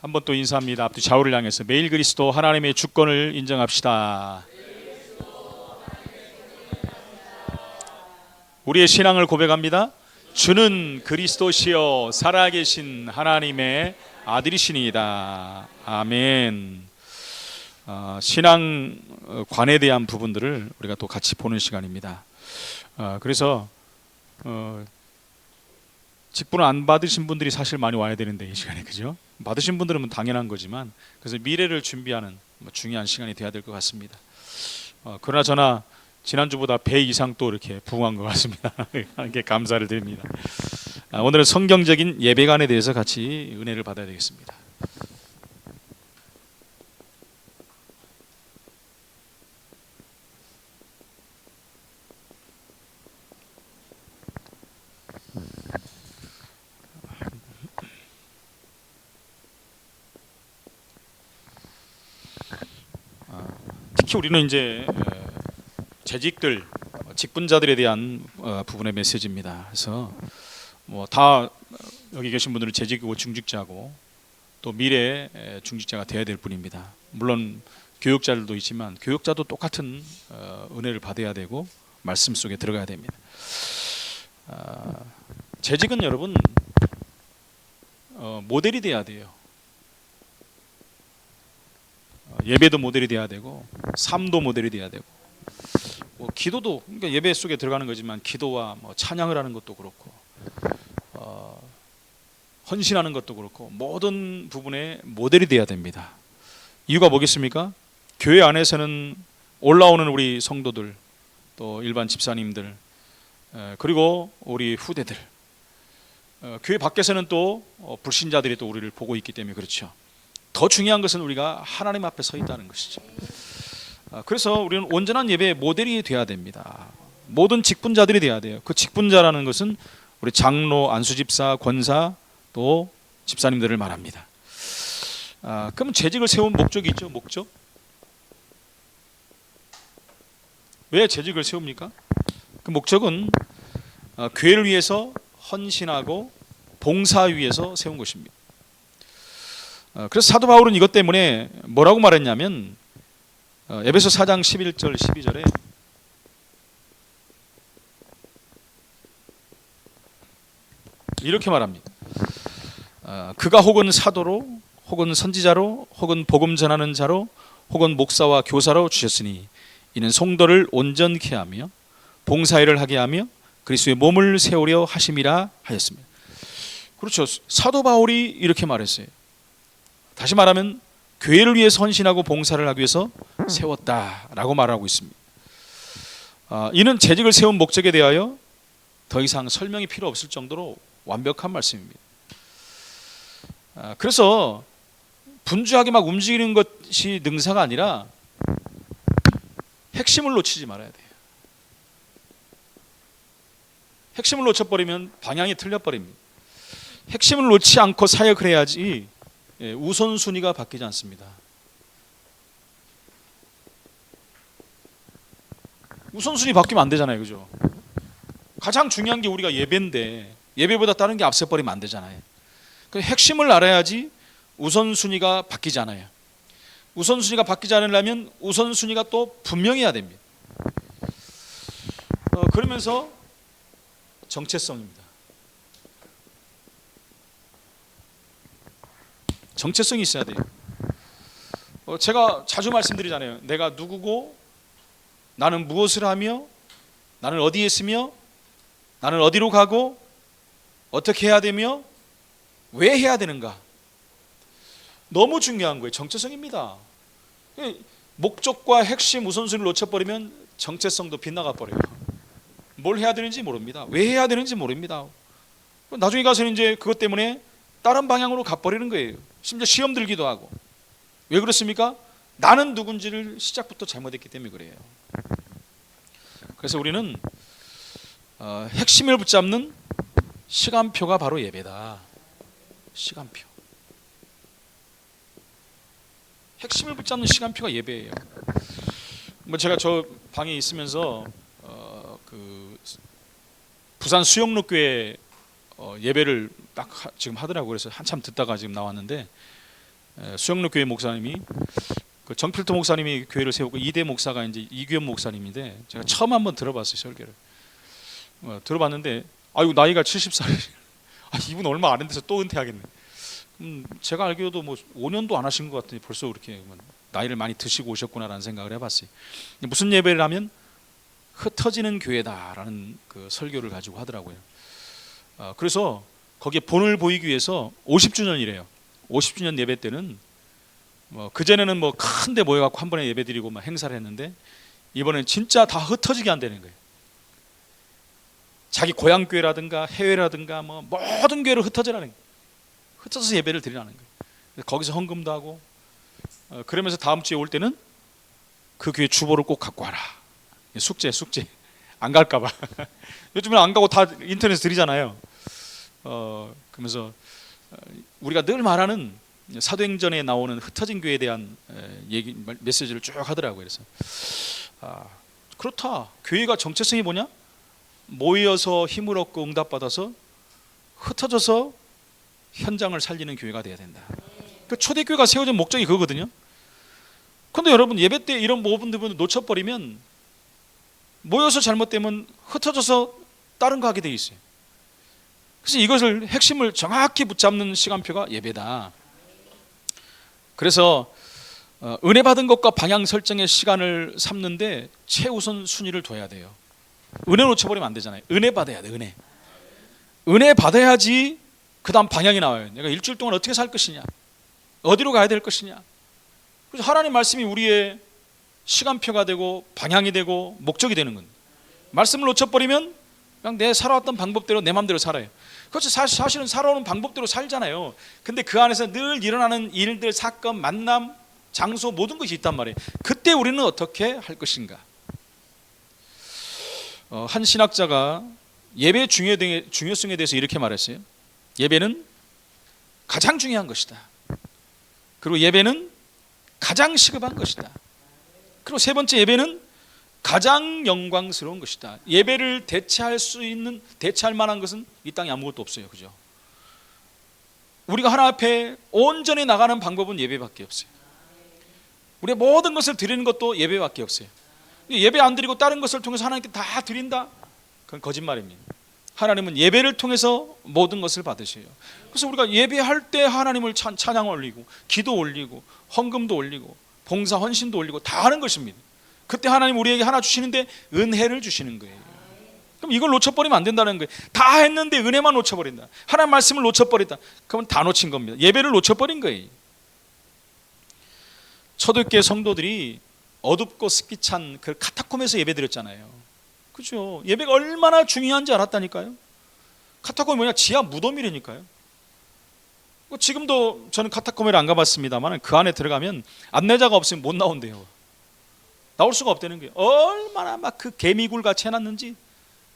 한번 또 인사합니다. 앞뒤 좌우를 향해서 매일 그리스도 하나님의 주권을 인정합시다. 우리의 신앙을 고백합니다. 주는 그리스도시요 살아계신 하나님의 아들이시니이다. 아멘. 신앙관에 대한 부분들을 우리가 또 같이 보는 시간입니다. 그래서 직분을 안 받으신 분들이 사실 많이 와야 되는데 이 시간에, 그죠? 받으신 분들은 당연한 거지만, 그래서 미래를 준비하는 중요한 시간이 돼야 될 것 같습니다. 그러나 저나 지난주보다 배 이상 또 이렇게 부응한 것 같습니다. 이렇게 감사를 드립니다. 오늘은 성경적인 예배관에 대해서 같이 은혜를 받아야 되겠습니다. 특히 우리는 이제 재직들, 직분자들에 대한 부분의 메시지입니다. 그래서 다 여기 계신 분들은 재직이고 중직자고 또 미래 중직자가 되어야 될 분입니다. 물론 교육자들도 있지만 교육자도 똑같은 은혜를 받아야 되고 말씀 속에 들어가야 됩니다. 재직은 여러분 모델이 돼야 돼요. 예배도 모델이 돼야 되고 삶도 모델이 돼야 되고 기도도, 그러니까 예배 속에 들어가는 거지만 기도와 찬양을 하는 것도 그렇고 헌신하는 것도 그렇고 모든 부분에 모델이 돼야 됩니다. 이유가 뭐겠습니까? 교회 안에서는 올라오는 우리 성도들, 또 일반 집사님들, 그리고 우리 후대들, 교회 밖에서는 또 불신자들이 또 우리를 보고 있기 때문에 그렇죠. 더 중요한 것은 우리가 하나님 앞에 서 있다는 것이죠. 그래서 우리는 온전한 예배의 모델이 돼야 됩니다. 모든 직분자들이 돼야 돼요. 그 직분자라는 것은 우리 장로, 안수집사, 권사, 또 집사님들을 말합니다. 그럼 재직을 세운 목적이 있죠. 목적. 왜 재직을 세웁니까? 그 목적은 교회를 위해서 헌신하고 봉사하기 위해서 세운 것입니다. 그래서 사도 바울은 이것 때문에 뭐라고 말했냐면 에베소 4장 11절 12절에 이렇게 말합니다. 그가 혹은 사도로 혹은 선지자로 혹은 복음 전하는 자로 혹은 목사와 교사로 주셨으니 이는 성도를 온전케 하며 봉사일을 하게 하며 그리스도의 몸을 세우려 하심이라 하였습니다. 그렇죠. 사도 바울이 이렇게 말했어요. 다시 말하면 교회를 위해서 헌신하고 봉사를 하기 위해서 세웠다라고 말하고 있습니다. 이는 재직을 세운 목적에 대하여 더 이상 설명이 필요 없을 정도로 완벽한 말씀입니다. 그래서 분주하게 막 움직이는 것이 능사가 아니라 핵심을 놓치지 말아야 돼요. 핵심을 놓쳐버리면 방향이 틀려버립니다. 핵심을 놓지 않고 사역을 해야지 우선순위가 바뀌지 않습니다. 우선순위 바뀌면 안 되잖아요, 그죠? 가장 중요한 게 우리가 예배인데 예배보다 다른 게 앞서버리면 안 되잖아요. 그 핵심을 알아야지 우선순위가 바뀌지 않아요. 우선순위가 바뀌지 않으려면 우선순위가 또 분명해야 됩니다. 그러면서 정체성입니다. 정체성이 있어야 돼요. 제가 자주 말씀드리잖아요. 내가 누구고 나는 무엇을 하며 나는 어디에 있으며 나는 어디로 가고 어떻게 해야 되며 왜 해야 되는가. 너무 중요한 거예요. 정체성입니다. 목적과 핵심 우선순위를 놓쳐버리면 정체성도 빗나가 버려요. 뭘 해야 되는지 모릅니다. 왜 해야 되는지 모릅니다. 나중에 가서는 이제 그것 때문에 다른 방향으로 가버리는 거예요. 심지어 시험 들기도 하고. 왜 그렇습니까? 나는 누군지를 시작부터 잘못했기 때문에 그래요. 그래서 우리는 핵심을 붙잡는 시간표가 바로 예배다. 시간표. 핵심을 붙잡는 시간표가 예배예요. 제가 저 방에 있으면서 그 부산 수영로교회 예배를 딱 지금 하더라고요. 그래서 한참 듣다가 지금 나왔는데 수영로 교회 목사님이 그 정필도 목사님이 교회를 세우고 이대 목사가 이제 이규현 목사님인데 제가 처음 한번 들어봤어요 설교를. 들어봤는데 아유 나이가 70살이 이분 얼마 안 돼서 또 은퇴하겠네. 제가 알기로도 뭐 5년도 안 하신 것 같더니 벌써 그렇게 나이를 많이 드시고 오셨구나라는 생각을 해봤어요. 무슨 예배를 하면 흩어지는 교회다라는 그 설교를 가지고 하더라고요. 그래서 거기에 본을 보이기 위해서 50주년이래요. 50주년 예배 때는 그전에는 큰데 모여갖고 한 번에 예배 드리고 막 행사를 했는데 이번엔 진짜 다 흩어지게 한다는 거예요. 자기 고향 교회라든가 해외라든가 모든 교회를 흩어지라는 거예요. 흩어져서 예배를 드리라는 거예요. 거기서 헌금도 하고 그러면서 다음 주에 올 때는 그 교회 주보를 꼭 갖고 와라. 숙제 안 갈까봐. 요즘은 안 가고 다 인터넷에서 드리잖아요. 그러면서 우리가 늘 말하는 사도행전에 나오는 흩어진 교회에 대한 얘기 메시지를 쭉 하더라고요. 그래서 그렇다. 교회가 정체성이 뭐냐? 모여서 힘을 얻고 응답받아서 흩어져서 현장을 살리는 교회가 돼야 된다. 그 초대교회가 세워진 목적이 그거거든요. 그런데 여러분 예배 때 이런 모든 부분을 놓쳐버리면 모여서 잘못되면 흩어져서 다른 거 하게 돼 있어요. 그래서 이것을 핵심을 정확히 붙잡는 시간표가 예배다. 그래서 은혜 받은 것과 방향 설정의 시간을 삼는데 최우선 순위를 둬야 돼요. 은혜 놓쳐버리면 안 되잖아요. 은혜 받아야 돼. 은혜 받아야지 그 다음 방향이 나와요. 내가 일주일 동안 어떻게 살 것이냐, 어디로 가야 될 것이냐. 그래서 하나님 말씀이 우리의 시간표가 되고 방향이 되고 목적이 되는 겁니다. 말씀을 놓쳐버리면 그냥 내 살아왔던 방법대로 내 마음대로 살아요. 그렇죠. 사실은 살아오는 방법대로 살잖아요. 근데 그 안에서 늘 일어나는 일들, 사건, 만남, 장소 모든 것이 있단 말이에요. 그때 우리는 어떻게 할 것인가. 한 신학자가 예배의 중요성에 대해서 이렇게 말했어요. 예배는 가장 중요한 것이다. 그리고 예배는 가장 시급한 것이다. 그리고 세 번째, 예배는 가장 영광스러운 것이다. 예배를 대체할 만한 것은 이 땅에 아무것도 없어요. 그죠? 우리가 하나 앞에 온전히 나가는 방법은 예배밖에 없어요. 우리의 모든 것을 드리는 것도 예배밖에 없어요. 예배 안 드리고 다른 것을 통해서 하나님께 다 드린다? 그건 거짓말입니다. 하나님은 예배를 통해서 모든 것을 받으셔요. 그래서 우리가 예배할 때 하나님을 찬양 올리고 기도 올리고 헌금도 올리고 봉사 헌신도 올리고 다 하는 것입니다. 그때 하나님 우리에게 하나 주시는데 은혜를 주시는 거예요. 그럼 이걸 놓쳐버리면 안 된다는 거예요. 다 했는데 은혜만 놓쳐버린다. 하나님 말씀을 놓쳐버린다. 그러면 다 놓친 겁니다. 예배를 놓쳐버린 거예요. 초대교회 성도들이 어둡고 습기 찬 그 카타콤에서 예배 드렸잖아요. 그죠? 예배가 얼마나 중요한지 알았다니까요. 카타콤이 뭐냐? 지하 무덤이라니까요. 지금도 저는 카타콤을 안 가봤습니다만 그 안에 들어가면 안내자가 없으면 못 나온대요. 나올 수가 없다는 거예요. 얼마나 막 그 개미굴 같이 해놨는지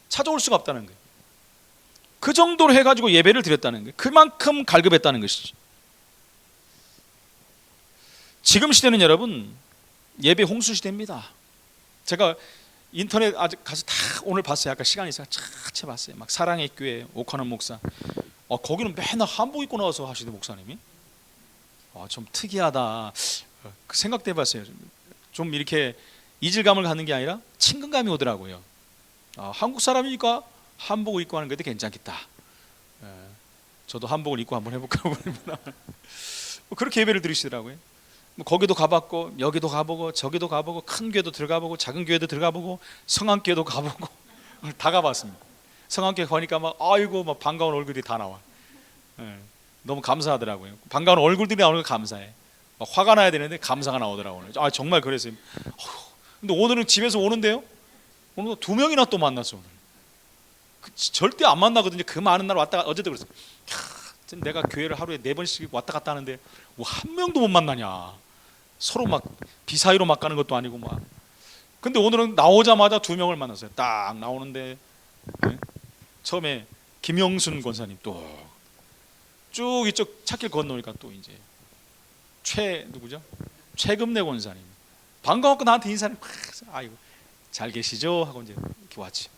찾아올 수가 없다는 거예요. 그 정도로 해가지고 예배를 드렸다는 거예요. 그만큼 갈급했다는 것이죠. 지금 시대는 여러분 예배 홍수 시대입니다. 제가 인터넷 아직 가서 다 오늘 봤어요. 아까 시간이 있어서 차차 봤어요. 막 사랑의 교회 오카는 목사. 거기는 맨날 한복 입고 나와서 하시는 목사님이. 좀 특이하다. 그 생각도 해봤어요. 좀 이렇게 이질감을 갖는 게 아니라 친근감이 오더라고요. 한국 사람이니까 한복을 입고 하는 것도 괜찮겠다. 저도 한복을 입고 한번 해볼까 보니까 그렇게 예배를 드리시더라고요. 거기도 가봤고 여기도 가보고 저기도 가보고 큰 교회도 들어가보고 작은 교회도 들어가보고 성안교회도 가보고 다 가봤습니다. 성안교회 가니까 막 반가운 얼굴이 다 나와. 너무 감사하더라고요. 반가운 얼굴들이 나오는 거 감사해. 막 화가 나야 되는데 감사가 나오더라고요. 정말 그랬어요. 근데 오늘은 집에서 오는데요. 오늘 2명이나 또 만났어. 오늘. 절대 안 만나거든요. 그 많은 날 왔다가 어제도 그랬어요. 내가 교회를 하루에 4번씩 왔다 갔다 하는데 한 명도 못 만나냐. 서로 막 비사이로 막 가는 것도 아니고 막. 근데 오늘은 나오자마자 2명을 만났어요. 딱 나오는데 처음에 김영순 권사님 또 쭉 이쪽 찾길 건너니까 또 이제 누구죠? 최금래 권사님 반가웠고 나한테 인사를 아이고 잘 계시죠? 하고 이제 이렇게 왔지.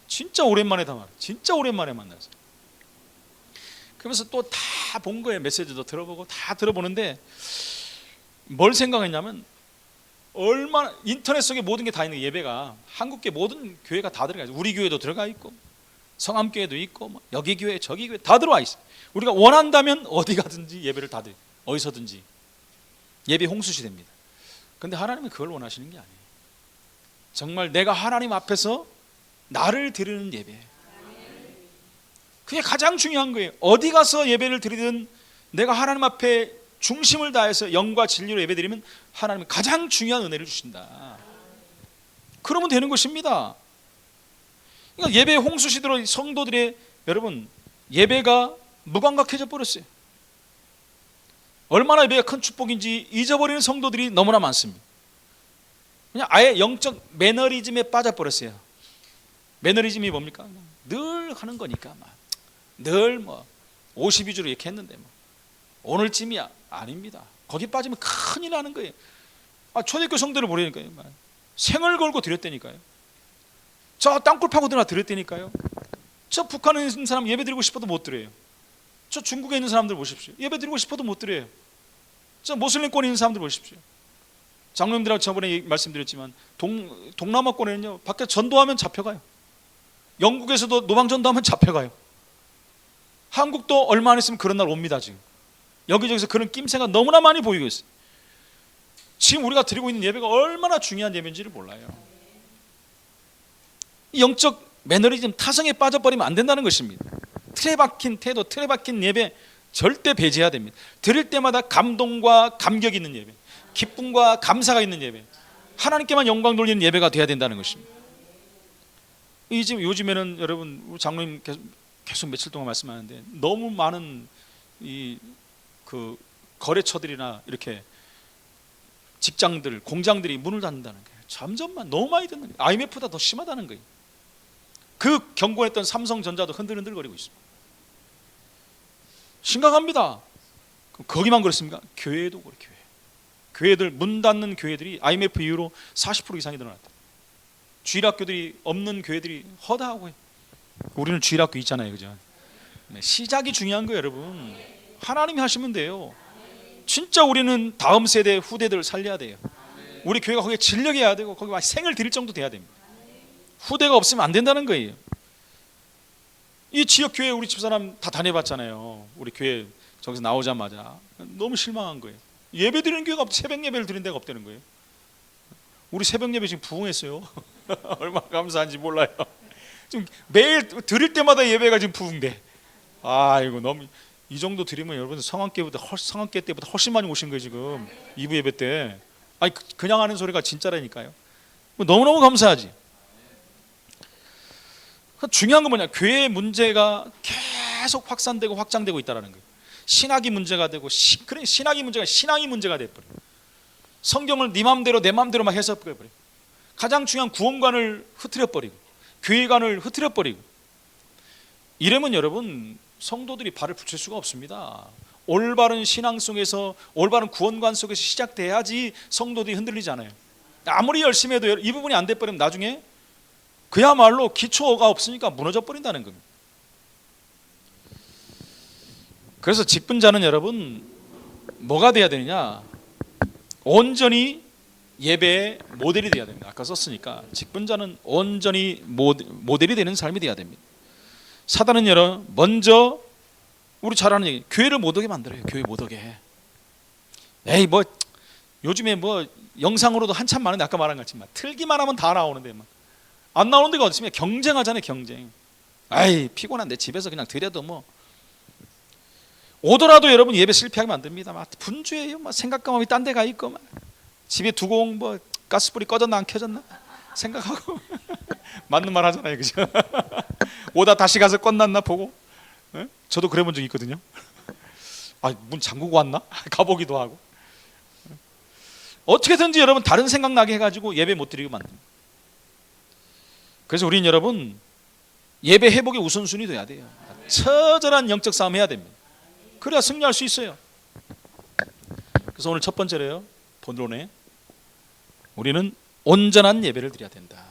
진짜 오랜만에 진짜 오랜만에 만났어요. 그러면서 또 다 본 거예요. 메시지도 들어보고 다 들어보는데 뭘 생각했냐면, 얼마나 인터넷 속에 모든 게 다 있는 예배가, 한국계 모든 교회가 다 들어가 있어요. 우리 교회도 들어가 있고 성암교회도 있고 뭐 여기 교회 저기 교회 다 들어와 있어요. 우리가 원한다면 어디 가든지 예배를 다 드려요. 어디서든지 예배 홍수시대입니다. 근데 하나님은 그걸 원하시는 게 아니에요. 정말 내가 하나님 앞에서 나를 드리는 예배, 그게 가장 중요한 거예요. 어디 가서 예배를 드리든 내가 하나님 앞에 중심을 다해서 영과 진리로 예배드리면 하나님은 가장 중요한 은혜를 주신다. 그러면 되는 것입니다. 그러니까 예배 홍수 시대로 성도들의, 여러분, 예배가 무감각해져 버렸어요. 얼마나 예배가 큰 축복인지 잊어버리는 성도들이 너무나 많습니다. 그냥 아예 영적 매너리즘에 빠져버렸어요. 매너리즘이 뭡니까? 늘 하는 거니까 늘 뭐 52주로 이렇게 했는데 뭐 오늘쯤이야. 아닙니다. 거기 빠지면 큰일 나는 거예요. 초대교회 성도를 보려니까요. 생을 걸고 드렸다니까요. 저 땅굴 파고드나 드렸다니까요. 저 북한에 있는 사람 예배 드리고 싶어도 못 드려요. 저 중국에 있는 사람들 보십시오. 예배 드리고 싶어도 못 드려요. 저 모슬림권에 있는 사람들 보십시오. 장로님들하고 저번에 말씀드렸지만 동남아권에는요, 밖에 전도하면 잡혀가요. 영국에서도 노방전도하면 잡혀가요. 한국도 얼마 안 있으면 그런 날 옵니다. 지금 여기저기서 그런 낌새가 너무나 많이 보이고 있어요. 지금 우리가 드리고 있는 예배가 얼마나 중요한 예배인지를 몰라요. 이 영적 매너리즘 타성에 빠져버리면 안 된다는 것입니다. 틀에 박힌 태도, 틀에 박힌 예배 절대 배제해야 됩니다. 드릴 때마다 감동과 감격이 있는 예배, 기쁨과 감사가 있는 예배, 하나님께만 영광 돌리는 예배가 돼야 된다는 것입니다. 이 지금 요즘에는 여러분, 우리 장로님 계속 며칠 동안 말씀하는데 너무 많은 그 거래처들이나 이렇게 직장들, 공장들이 문을 닫는다는 거예요. 점점만 너무 많이 듣는 거예요. IMF보다 더 심하다는 거예요. 그 경고했던 삼성전자도 흔들흔들거리고 있습니다. 심각합니다. 그럼 거기만 그렇습니까? 교회도 그래. 교회들 문 닫는 교회들이 IMF 이후로 40% 이상이 늘어났다. 주일학교들이 없는 교회들이 허다하고 해요. 우리는 주일학교 있잖아요, 그죠? 네, 시작이 중요한 거예요, 여러분. 하나님이 하시면 돼요. 진짜 우리는 다음 세대 후대들을 살려야 돼요. 우리 교회가 거기에 진력해야 되고 거기 생을 드릴 정도 돼야 됩니다. 후대가 없으면 안 된다는 거예요. 이 지역 교회 우리 집사람 다 다녀봤잖아요. 우리 교회 저기서 나오자마자 너무 실망한 거예요. 예배 드리는 교회가 새벽 예배를 드리는 데가 없다는 거예요. 우리 새벽 예배 지금 부흥했어요. 얼마나 감사한지 몰라요. 지금 매일 드릴 때마다 예배가 지금 부흥돼. 이거 너무, 이 정도 드리면 여러분 성황계 때보다 훨씬 많이 오신 거예요 지금 2부 예배 때. 그냥 하는 소리가 진짜라니까요. 너무너무 감사하지. 중요한 건 뭐냐, 교회의 문제가 계속 확산되고 확장되고 있다는 거예요. 신학이 문제가 되고 신학이 문제가 신앙이 문제가 돼버려. 성경을 네 맘대로 내 맘대로 막 해석해버려. 가장 중요한 구원관을 흐트려버리고 교회관을 흐트려버리고 이러면 여러분 성도들이 발을 붙일 수가 없습니다. 올바른 신앙 속에서, 올바른 구원관 속에서 시작돼야지 성도들이 흔들리지 않아요. 아무리 열심히 해도 이 부분이 안 돼버리면 나중에 그야말로 기초가 없으니까 무너져 버린다는 겁니다. 그래서 직분자는 여러분 뭐가 돼야 되느냐, 온전히 예배의 모델이 돼야 됩니다. 아까 썼으니까 직분자는 온전히 모델이 되는 삶이 돼야 됩니다. 사단은 여러분 먼저 우리 잘 아는 얘기, 교회를 못 오게 만들어요. 교회 못 오게 해. 에이 뭐 요즘에 뭐 영상으로도 한참 많은데 아까 말한 것처럼 틀기만 하면 다 나오는데 안 나오는 데가 어디 있습니까? 경쟁하잖아요, 경쟁. 피곤한데 집에서 그냥 드려도 뭐 오더라도 여러분 예배 실패하게 만듭니다. 분주해요. 생각과 마음이 딴 데 가 있고 집에 두고 온 뭐 가스불이 꺼졌나 안 켜졌나 생각하고 맞는 말 하잖아요, 그죠? 오다 다시 가서 꺼놨나 보고. 네? 저도 그래 본 적 있거든요. 문 잠그고 왔나? 가보기도 하고. 어떻게든지 여러분 다른 생각 나게 해가지고 예배 못 드리게 만듭니다. 그래서 우리는 여러분 예배 회복의 우선순위 돼야 돼요. 처절한 영적 싸움 해야 됩니다. 그래야 승리할 수 있어요. 그래서 오늘 첫 번째로요, 본론에 우리는 온전한 예배를 드려야 된다.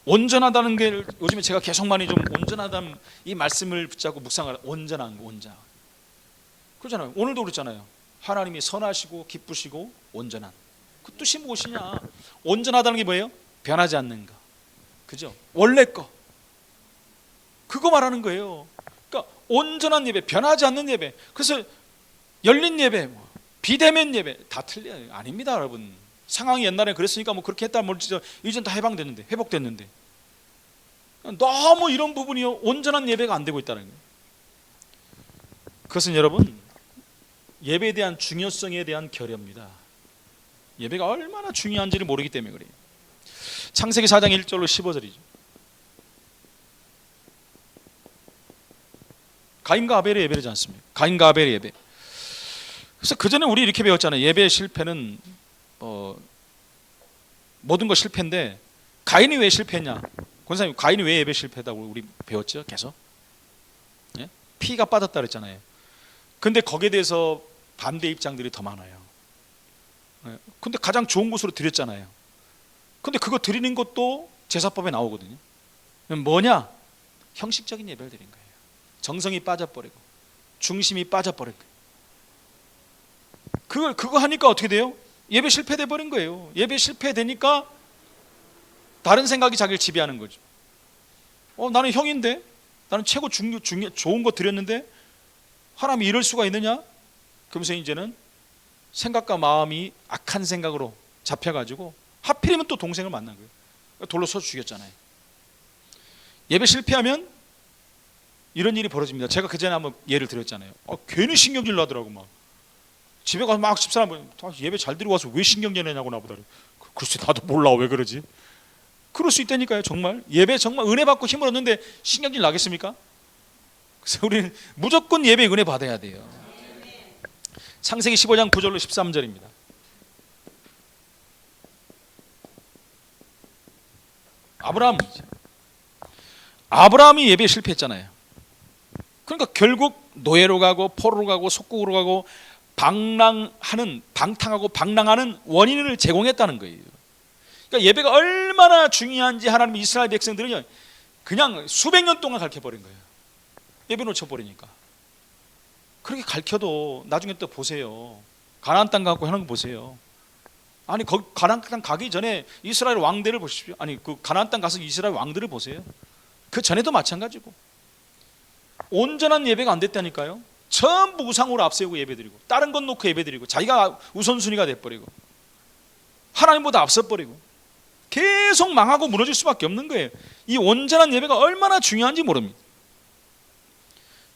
온전하다는 게 요즘에 제가 계속 많이 좀 온전하다는 이 말씀을 붙잡고 묵상을, 온전한 거, 온전. 그렇잖아요. 오늘도 그렇잖아요. 하나님이 선하시고 기쁘시고 온전한. 그 뜻이 무엇이냐? 온전하다는 게 뭐예요? 변하지 않는 거. 그죠? 원래 거. 그거 말하는 거예요. 그러니까 온전한 예배, 변하지 않는 예배. 그래서 열린 예배, 비대면 예배 다 틀려요. 아닙니다, 여러분. 상황이 옛날에 그랬으니까 뭐 그렇게 했다 멀지 이젠 다 해방됐는데, 회복됐는데. 너무 이런 부분이요, 온전한 예배가 안 되고 있다는 거예요. 그것은 여러분, 예배에 대한 중요성에 대한 결여입니다. 예배가 얼마나 중요한지를 모르기 때문에 그래요. 창세기 4장 1절로 15절이죠. 가인과 아벨의 예배지 않습니까? 가인과 아벨의 예배. 그래서 그 전에 우리 이렇게 배웠잖아요. 예배의 실패는 모든 거 실패인데, 가인이 왜 실패했냐? 권사님, 가인이 왜 예배 실패했다고 우리 배웠죠? 계속. 예? 피가 빠졌다 그랬잖아요. 근데 거기에 대해서 반대 입장들이 더 많아요. 예? 근데 가장 좋은 곳으로 드렸잖아요. 근데 그거 드리는 것도 제사법에 나오거든요. 뭐냐? 형식적인 예배를 드린 거예요. 정성이 빠져버리고 중심이 빠져버린 거예요. 그거 하니까 어떻게 돼요? 예배 실패돼 버린 거예요. 예배 실패되니까 다른 생각이 자기를 지배하는 거죠. 나는 형인데, 나는 최고 좋은 거 드렸는데 하나님이 이럴 수가 있느냐? 그러면서 이제는 생각과 마음이 악한 생각으로 잡혀가지고 하필이면 또 동생을 만난 거예요. 돌로 쳐 죽였잖아요. 예배 실패하면 이런 일이 벌어집니다. 제가 그전에 한번 예를 드렸잖아요. 괜히 신경질 나더라고. 막 집에 가서 막 집사람 예배 잘 드리고 와서 왜 신경질 내냐고 나보다. 글쎄 나도 몰라 왜 그러지. 그럴 수 있다니까요. 정말 예배 정말 은혜 받고 힘을 얻는데 신경질 나겠습니까? 그래서 우리는 무조건 예배 은혜 받아야 돼요. 창세기 15장 9절로 13절입니다. 아브라함이 예배에 실패했잖아요. 그러니까 결국 노예로 가고 포로로 가고 속국으로 가고 방탕하고 방랑하는 원인을 제공했다는 거예요. 그러니까 예배가 얼마나 중요한지 하나님 이스라엘 백성들은요, 그냥 수백 년 동안 가르쳐버린 거예요. 예배 놓쳐버리니까. 그렇게 가르쳐도 나중에 또 보세요. 가나안 땅 가고 하는 거 보세요. 아니 가나안 땅 가기 전에 이스라엘 왕들을 보십시오. 아니 그 가나안 땅 가서 이스라엘 왕들을 보세요. 그 전에도 마찬가지고 온전한 예배가 안 됐다니까요. 전부 우상으로 앞세우고 예배드리고 다른 것 놓고 예배드리고 자기가 우선순위가 돼버리고 하나님보다 앞서버리고 계속 망하고 무너질 수밖에 없는 거예요. 이 온전한 예배가 얼마나 중요한지 모릅니다.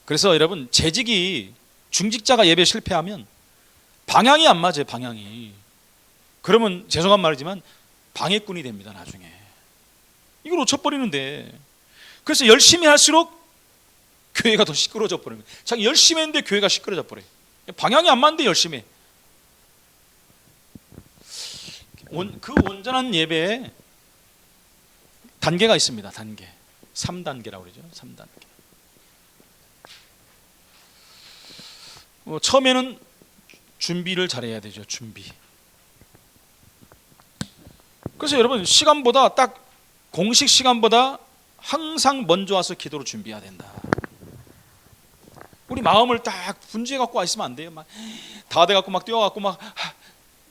그래서 여러분, 재직이 중직자가 예배 실패하면 방향이 안 맞아요. 방향이. 그러면 죄송한 말이지만 방해꾼이 됩니다. 나중에 이걸 놓쳐버리는데, 그래서 열심히 할수록 교회가 더 시끄러워져 버려요. 자기 열심히 했는데 교회가 시끄러워져 버려요. 방향이 안 맞는데 열심히 해. 그 온전한 예배에 단계가 있습니다. 단계 3단계라고 그러죠. 3단계. 처음에는 준비를 잘해야 되죠. 준비. 그래서 여러분, 시간보다 딱 공식 시간보다 항상 먼저 와서 기도로 준비해야 된다. 우리 마음을 딱 분주해 갖고 와 있으면 안 돼요. 막 다 돼 갖고 막 뛰어 갖고 막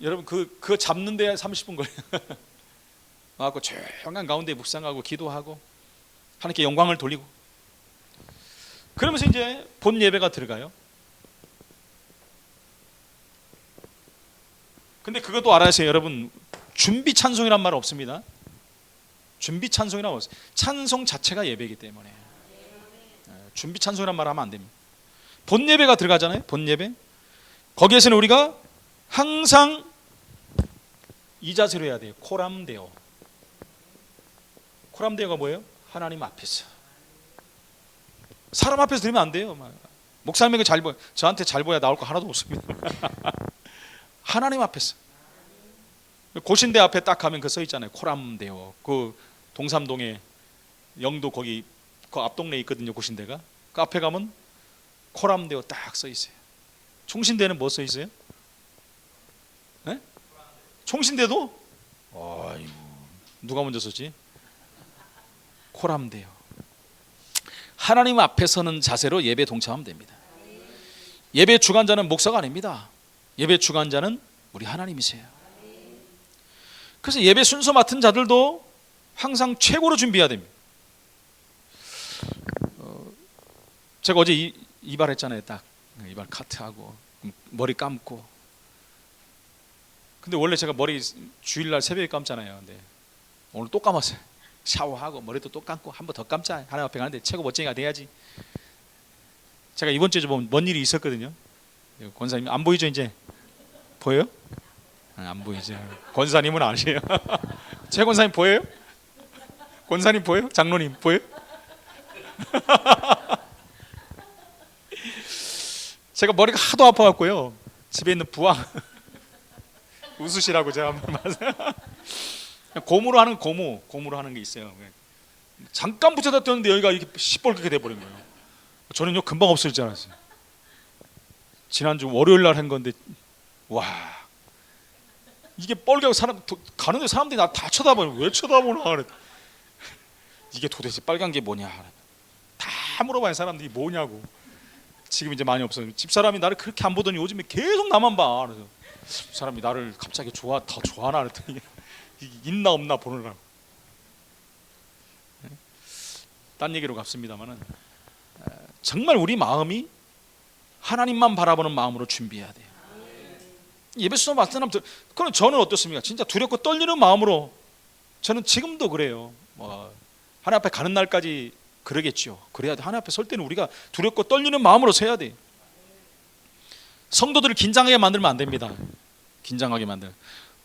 여러분 그거 잡는 데 30분 걸려요. 와갖고 조용한 가운데 묵상하고 기도하고 하나님께 영광을 돌리고, 그러면서 이제 본 예배가 들어가요. 근데 그것도 알아야세요. 여러분, 준비 찬송이란 말 없습니다. 준비 찬송이란 말 없어요. 찬송 자체가 예배이기 때문에 준비 찬송이란 말 하면 안 됩니다. 본 예배가 들어가잖아요. 본 예배. 거기에서는 우리가 항상 이 자세로 해야 돼요. 코람데오. 코람데오가 뭐예요? 하나님 앞에서. 사람 앞에서 들으면 안 돼요. 목사님에게 잘 보여, 저한테 잘 보여야 나올 거 하나도 없습니다. 하나님 앞에서. 고신대 앞에 딱 가면 그 써 있잖아요. 코람데오. 그 동삼동에 영도 거기 그 앞동네에 있거든요. 고신대가. 그 앞에 가면 코람데오 딱 써 있어요. 총신대는 뭐 써 있어요? 네? 총신대도? 아이고, 누가 먼저 썼지? 코람돼요. 하나님 앞에 서는 자세로 예배 동참하면 됩니다. 예배 주관자는 목사가 아닙니다. 예배 주관자는 우리 하나님이세요. 그래서 예배 순서 맡은 자들도 항상 최고로 준비해야 됩니다. 제가 어제 이발했잖아요. 딱 이발 카트하고 머리 감고. 근데 원래 제가 머리 주일날 새벽에 감잖아요. 근데 오늘 또 감았어요. 샤워하고 머리도 또 감고 한 번 더 감자. 하나님 앞에 가는데 최고 멋쟁이가 돼야지. 제가 이번 주에 좀 뭔 일이 있었거든요. 권사님 안 보이죠 이제? 보여요? 안 보이죠. 권사님은 아니에요. 제 권사님 보여요? 권사님 보여요? 장로님 보여요? 제가 머리가 하도 아파갖고요. 집에 있는 부항 웃으시라고 제가 한번 고무로 하는 고무로 하는 게 있어요. 잠깐 붙여다 떴는데 여기가 이렇게 시뻘겋게 돼버린 거예요. 저는요 금방 없어질 줄 알았어요. 지난주 월요일 날 한 건데 와 이게 뻘개고 사람 가는데 사람들이 나 다 쳐다봐요. 왜 쳐다보나 그래. 이게 도대체 빨간 게 뭐냐. 다 물어봐요 사람들이 뭐냐고. 지금 이제 많이 없어요. 집사람이 나를 그렇게 안 보더니 요즘에 계속 나만 봐. 그래서 사람이 나를 갑자기 더 좋아하나 그랬더니 있나 없나 보느라고. 딴 얘기로 갔습니다만은 정말 우리 마음이 하나님만 바라보는 마음으로 준비해야 돼요. 예배 수업 맡은 사람들, 그럼 저는 어떻습니까? 진짜 두렵고 떨리는 마음으로 저는 지금도 그래요. 하나님 앞에 가는 날까지 그러겠죠. 그래야 돼. 하나님 앞에 설 때는 우리가 두렵고 떨리는 마음으로 서야 돼. 성도들을 긴장하게 만들면 안 됩니다. 긴장하게 만들.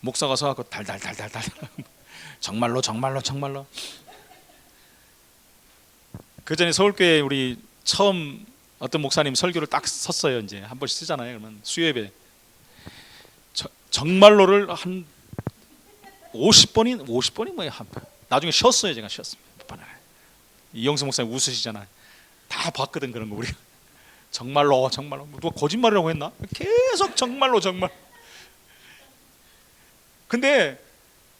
목사가 서갖고 달달달달달 정말로 그 전에 서울교회 우리 처음 어떤 목사님 설교를 딱 섰어요. 이제 한 번씩 쓰잖아요. 그러면 수요예배 정말로를 한 50번이 뭐예요. 나중에 쉬었어요. 제가 쉬었습니다. 이영수 목사님 웃으시잖아요. 다 봤거든 그런 거 우리가. 정말로 누가 거짓말이라고 했나? 계속 정말로. 근데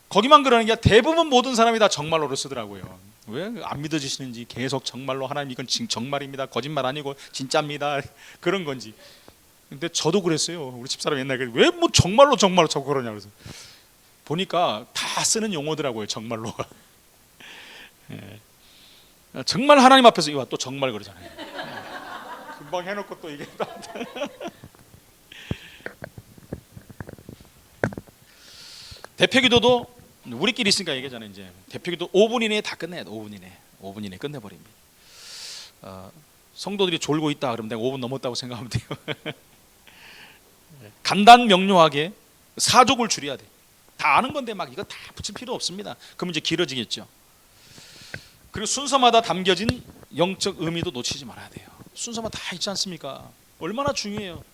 거기만 그러는 게 대부분 모든 사람이 다 정말로를 쓰더라고요. 왜 안 믿어지시는지 계속 정말로 하나님 이건 정말입니다. 거짓말 아니고 진짜입니다. 그런 건지. 근데 저도 그랬어요. 우리 집사람 옛날에 왜 뭐 정말로 자꾸 그러냐 그래서 보니까 다 쓰는 용어더라고요. 정말로가. 예. 정말 하나님 앞에서 이와 또 정말 그러잖아요. 금방 해놓고 또 이게 대표기도도 우리끼리 있으니까 얘기하잖아요. 이제 대표기도 5분 이내에 다 끝내야 돼. 5분 이내에 끝내버립니다. 성도들이 졸고 있다 그러면 내가 5분 넘었다고 생각하면 돼요. 간단 명료하게 사족을 줄여야 돼. 다 아는 건데 막 이거 다 붙일 필요 없습니다. 그럼 이제 길어지겠죠. 그리고 순서마다 담겨진 영적 의미도 놓치지 말아야 돼요. 순서마다 다 있지 않습니까? 얼마나 중요해요.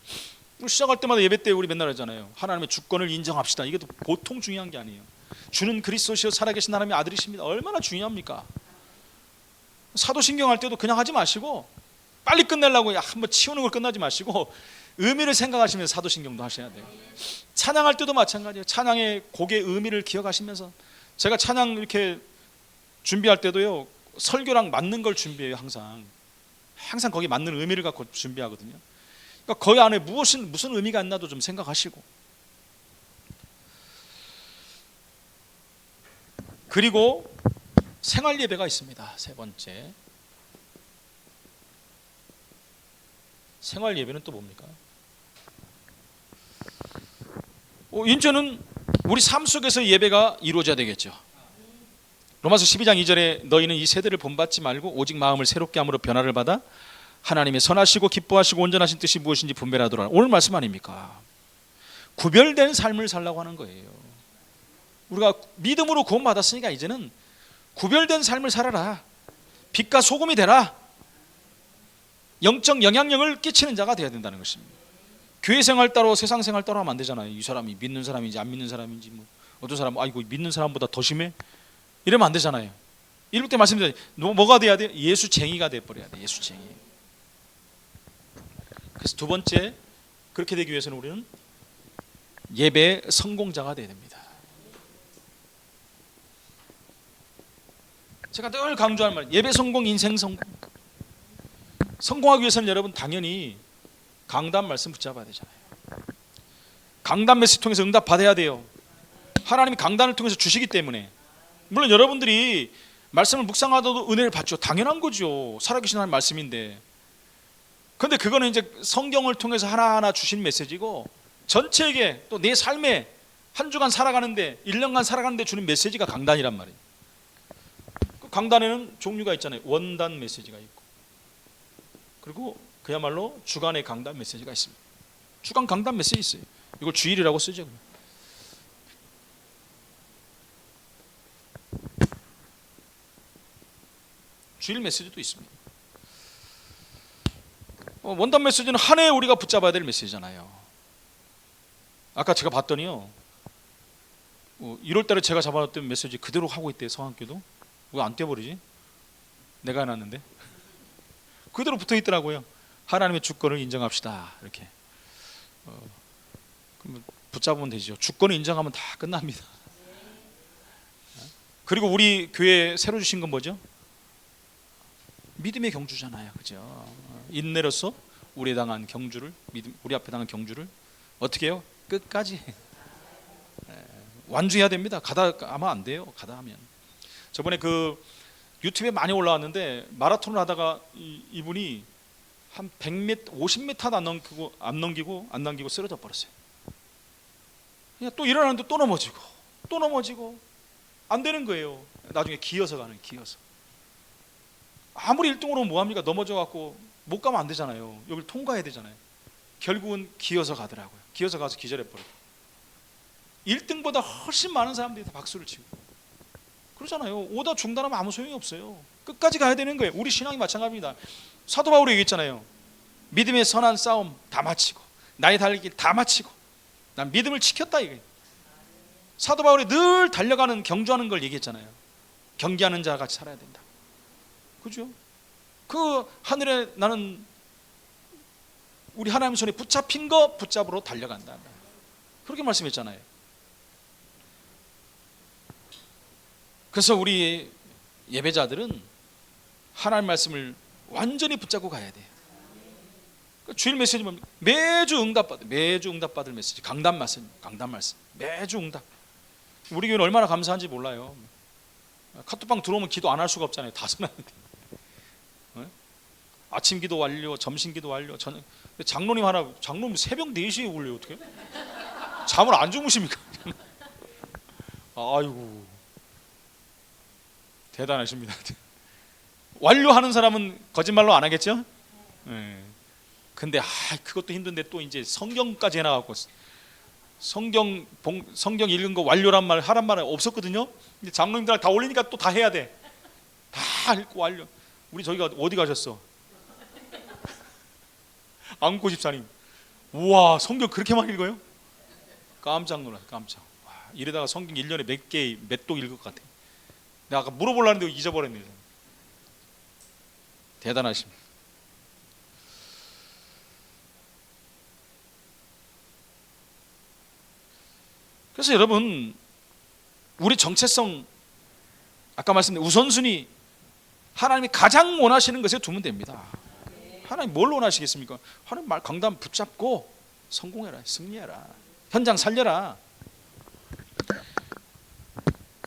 시작할 때마다 예배 때 우리 맨날 하잖아요. 하나님의 주권을 인정합시다. 이게 보통 중요한 게 아니에요. 주는 그리스도시요 살아계신 하나님의 아들이십니다. 얼마나 중요합니까? 사도신경 할 때도 그냥 하지 마시고 빨리 끝내려고 한번 치우는 걸 끝나지 마시고 의미를 생각하시면서 사도신경도 하셔야 돼요. 찬양할 때도 마찬가지예요. 찬양의 곡의 의미를 기억하시면서 제가 찬양 이렇게 준비할 때도요 설교랑 맞는 걸 준비해요. 항상 거기 맞는 의미를 갖고 준비하거든요. 그러니까 거기 안에 무슨 의미가 있나도 좀 생각하시고. 그리고 생활 예배가 있습니다. 세 번째 생활 예배는 또 뭡니까? 이제는 우리 삶 속에서 예배가 이루어져야 되겠죠. 로마서 12장 2절에 너희는 이 세대를 본받지 말고 오직 마음을 새롭게 함으로 변화를 받아 하나님의 선하시고 기뻐하시고 온전하신 뜻이 무엇인지 분별하도록. 오늘 말씀 아닙니까? 구별된 삶을 살라고 하는 거예요. 우리가 믿음으로 구원받았으니까 이제는 구별된 삶을 살아라. 빛과 소금이 되라. 영적 영향력을 끼치는 자가 되어야 된다는 것입니다. 교회 생활 따로 세상 생활 따로 하면 안 되잖아요. 이 사람이 믿는 사람인지 안 믿는 사람인지 어떤 사람은 이거 믿는 사람보다 더 심해? 이러면 안 되잖아요. 이럴 때 말씀드려요. 뭐가 돼야 돼요? 예수쟁이가 돼버려야 돼. 예수쟁이. 그래서 두 번째 그렇게 되기 위해서는 우리는 예배 성공자가 돼야 됩니다. 제가 늘 강조하는 말, 예배 성공, 인생 성공. 성공하기 위해서는 여러분 당연히 강단 말씀 붙잡아야 되잖아요. 강단 메시지 통해서 응답 받아야 돼요. 하나님이 강단을 통해서 주시기 때문에. 물론 여러분들이 말씀을 묵상하다도 은혜를 받죠. 당연한 거죠. 살아계신 하나님 말씀인데. 그런데 그거는 이제 성경을 통해서 하나하나 주신 메시지고, 전체에게 또 내 삶에 한 주간 살아가는데, 1년간 살아가는데 주는 메시지가 강단이란 말이에요. 그 강단에는 종류가 있잖아요. 원단 메시지가 있고, 그리고 그야말로 주간의 강단 메시지가 있습니다. 주간 강단 메시지 있어요. 이걸 주일이라고 쓰죠. 주일 메시지도 있습니다. 원단 메시지는 한 해 우리가 붙잡아야 될 메시지잖아요. 아까 제가 봤더니요, 1월 달에 제가 잡아놨던 메시지 그대로 하고 있대요. 성학교도. 왜 안 떼버리지? 내가 해놨는데. 그대로 붙어 있더라고요. 하나님의 주권을 인정합시다. 이렇게. 그럼 붙잡으면 되죠. 주권을 인정하면 다 끝납니다. 그리고 우리 교회 새로 주신 건 뭐죠? 믿음의 경주잖아요. 그죠? 인내로서 우리 당한 경주를, 우리 앞에 당한 경주를 어떻게 해요? 끝까지 완주해야 됩니다. 가다 하면 안 돼요. 가다 하면. 저번에 그 유튜브에 많이 올라왔는데, 마라톤을 하다가 이분이 한 100m, 50m 안 넘기고 쓰러져 버렸어요. 그냥 또 일어나는데 또 넘어지고 안 되는 거예요. 나중에 기어서 가는, 기어서. 아무리 1등으로 뭐합니까? 넘어져 갖고 못 가면 안 되잖아요. 여기를 통과해야 되잖아요. 결국은 기어서 가더라고요. 기어서 가서 기절해 버렸어요. 1등보다 훨씬 많은 사람들이 다 박수를 치고 그러잖아요. 오다 중단하면 아무 소용이 없어요. 끝까지 가야 되는 거예요. 우리 신앙이 마찬가지입니다. 사도 바울이 얘기했잖아요. 믿음의 선한 싸움 다 마치고, 나의 달리기 다 마치고, 난 믿음을 지켰다, 이게. 사도 바울이 늘 달려가는, 경주하는 걸 얘기했잖아요. 경기하는 자 같이 살아야 된다. 그죠? 그 하늘에 나는 우리 하나님 손에 붙잡힌 거 붙잡으러 달려간다. 그렇게 말씀했잖아요. 그래서 우리 예배자들은 하나님 말씀을 완전히 붙잡고 가야 돼요. 주일 메시지 뭡니까? 매주 응답받을 메시지. 강단 말씀. 매주 응답. 우리 교회는 얼마나 감사한지 몰라요. 카톡방 들어오면 기도 안 할 수가 없잖아요. 다 써놨는데. 아침 기도 완료, 점심 기도 완료, 저녁. 장로님 새벽 4시에 울려요. 어떻게? 잠을 안 주무십니까? 아이고, 대단하십니다. 완료하는 사람은 거짓말로 안 하겠죠? 네. 근데 그것도 힘든데 또 이제 성경까지 해놔갖고, 성경 읽은 거 완료란 말, 하란 말은 없었거든요. 이제 장로님들 다 올리니까 또 다 해야 돼. 다 읽고 완료. 우리 저기가 어디 가셨어? 안고 집사님. 우와, 성경 그렇게 많이 읽어요? 깜짝 놀랐어요. 깜짝. 와, 이러다가 성경 1년에 몇 독 읽을 것 같아요. 내가 아까 물어보려는데 잊어버렸네요. 대단하십니다. 그래서 여러분, 우리 정체성, 아까 말씀드린 우선순위, 하나님이 가장 원하시는 것에 두면 됩니다. 하나님 뭘 원하시겠습니까? 하나님 말 강단 붙잡고 성공해라, 승리해라, 현장 살려라.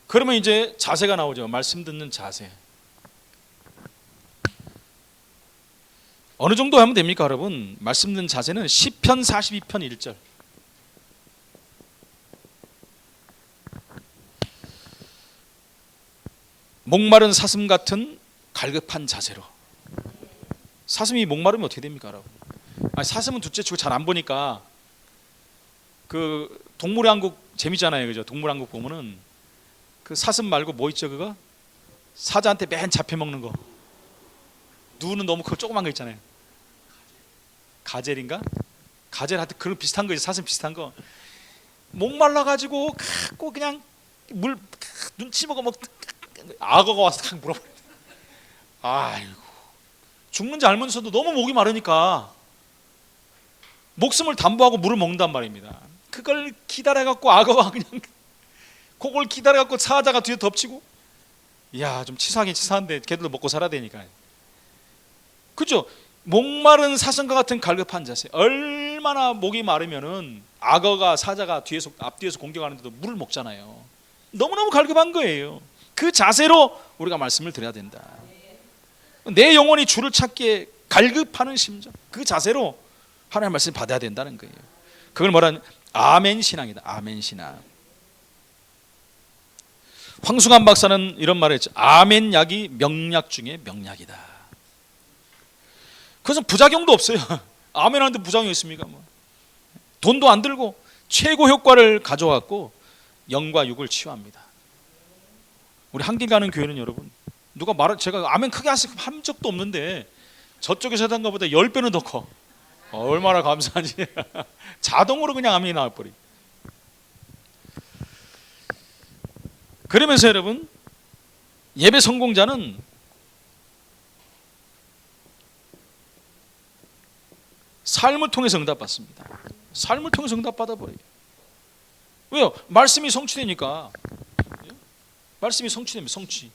그러면 이제 자세가 나오죠. 말씀 듣는 자세. 어느 정도 하면 됩니까, 여러분? 말씀 듣는 자세는 시편 42편 1절. 목마른 사슴 같은 갈급한 자세로. 사슴이 목마르면 어떻게 됩니까, 여러분? 사슴은 둘째치고 잘 안 보니까, 그 동물의 왕국 재밌잖아요, 그죠? 동물의 왕국 보면은 그 사슴 말고 뭐 있죠, 그거? 사자한테 맨 잡혀 먹는 거. 눈은 너무 크고 조그만 거 있잖아요. 가젤인가? 가젤 하여튼 그런 비슷한 거 있어요. 사슴 비슷한 거. 목말라 가지고 꼭 그냥 물 눈치 보고 뭐 악어가 와서 딱 물어버려. 아이고, 죽는지 알면서도 너무 목이 마르니까 목숨을 담보하고 물을 먹는단 말입니다. 그걸 기다려갖고 악어가 그냥 그걸 기다려갖고 사자가 뒤에 덮치고 야, 좀 치사하긴 치사한데 걔들도 먹고 살아야 되니까. 그죠? 목마른 사슴과 같은 갈급한 자세. 얼마나 목이 마르면은 악어가 사자가 앞뒤에서 공격하는데도 물을 먹잖아요. 너무너무 갈급한 거예요. 그 자세로 우리가 말씀을 드려야 된다. 내 영혼이 주를 찾기에 갈급하는 심정, 그 자세로 하나님의 말씀을 받아야 된다는 거예요. 그걸 뭐라는 아멘 신앙이다. 아멘 신앙. 황승환 박사는 이런 말을 했죠. 아멘 약이 명약 중에 명약이다. 그래서 부작용도 없어요. 아멘 하는데 부작용이 있습니까? 뭐. 돈도 안 들고 최고 효과를 가져왔고 영과 육을 치유합니다. 우리 한길 가는 교회는 여러분, 누가 제가 아멘 크게 한 적도 없는데 저쪽에서 하던 것보다 10배는 더 커. 얼마나 감사한지. 자동으로 그냥 아멘이 나와버리. 그러면서 여러분, 예배 성공자는 삶을 통해서 응답받습니다. 삶을 통해서 응답받아버려요. 왜요? 말씀이 성취되니까. 말씀이 성취됩니다. 성취.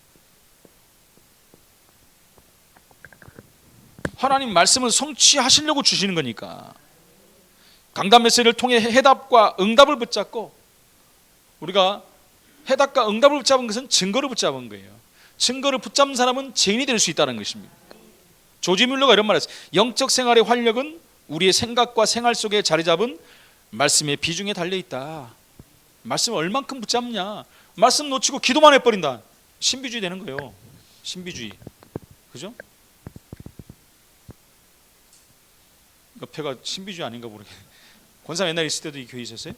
하나님 말씀을 성취하시려고 주시는 거니까. 강단 메시지를 통해 해답과 응답을 붙잡고, 우리가 해답과 응답을 붙잡은 것은 증거를 붙잡은 거예요. 증거를 붙잡은 사람은 죄인이 될 수 있다는 것입니다. 조지 뮬러가 이런 말을 했어요. 영적 생활의 활력은 우리의 생각과 생활 속에 자리 잡은 말씀의 비중에 달려있다. 말씀을 얼만큼 붙잡냐. 말씀 놓치고 기도만 해버린다. 신비주의 되는 거예요. 신비주의. 그죠? 옆에가 신비주의 아닌가 모르겠네. 권사 옛날에 있을 때도 이 교회 있었어요?